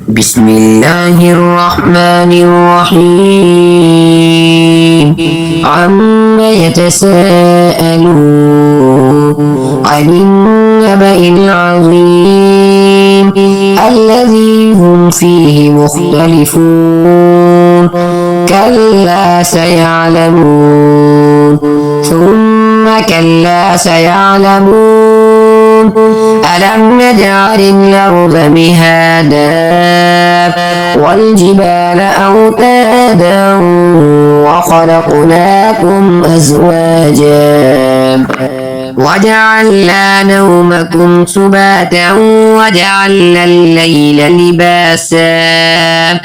بسم الله الرحمن الرحيم عما يتساءلون عن النبأ العظيم الذي هم فيه مختلفون كلا سيعلمون ثم كلا سيعلمون ألم نجعل الأرض مهادا والجبال أوتادا وخلقناكم أزواجا وجعلنا نومكم سباتا وجعلنا الليل لباسا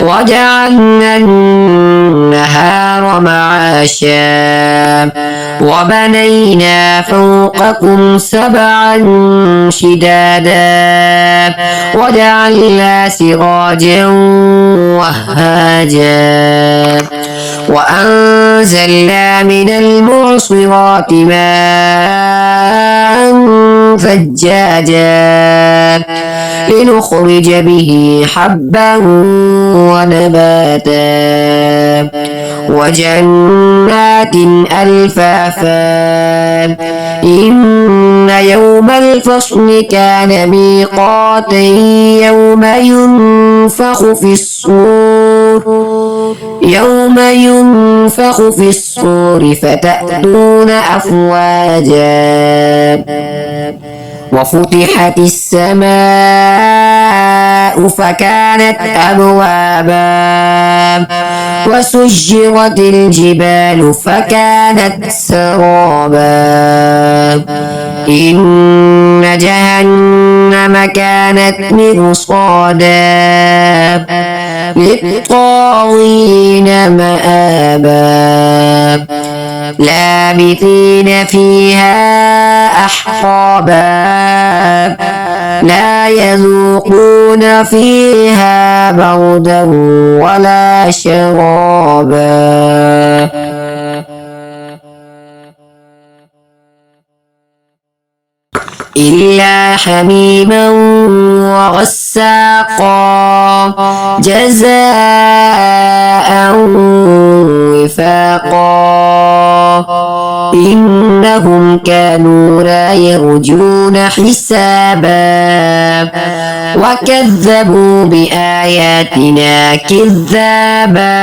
وجعلنا النهار معاشا وبنينا فوقكم سبعا شدادا وجعلنا سراجا وهاجا وأنزلنا من المعصرات ماء ثجاجا لنخرج به حبا ونباتا وجنات ألفافا إن يوم الفصل كان ميقاتا يوم ينفخ في الصور فتأتون أفواجا وفتحت السماء فكانت أبوابا وسجرت الجبال فكانت سرابا إن جهنم كانت مرصادا للطاغين مآبا لابثين فيها أحقابا لا يذوقون فيها بردا ولا شرابا إلا حميما وغساقا جزاء وفاقا إنهم كانوا لا يرجون حسابا وكذبوا بآياتنا كذابا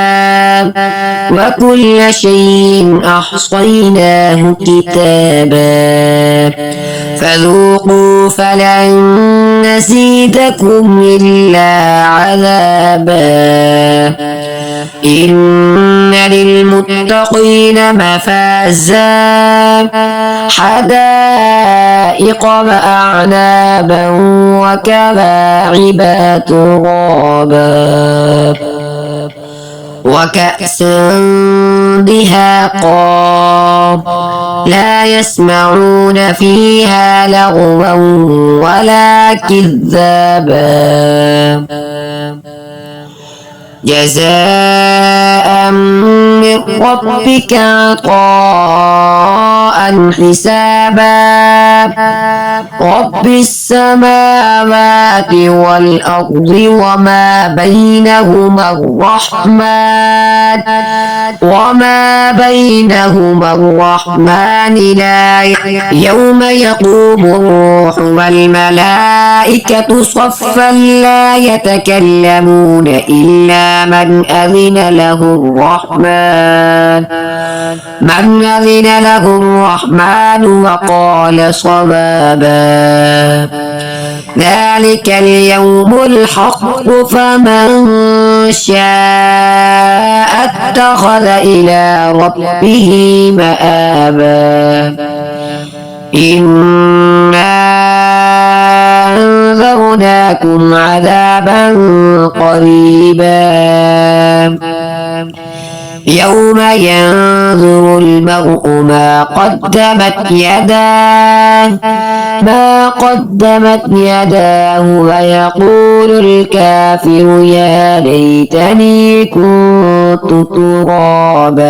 وكل شيء أحصيناه كتابا فذوقوا فلن نزيدكم إلا عذابا إن للمتقين مفازا حدائق وأعنابا وكواعب ترابا وكأسا دهاقا لا يسمعون فيها لغوا ولا كذابا جزاء من ربك عطاء حسابا رب السماوات والأرض وما بينهما الرحمن لا يوم يقوم الروح والملائكة صفا لا يتكلمون إلا من أذن له الرحمن وقال صوابا ذلك اليوم الحق فمن شاء اتخذ إلى ربه مآبا إنا أنذرناكم عذابا قريبا يوم ينظر المرء ما قدمت يداه ويقول الكافر يا ليتني كنت ترابا.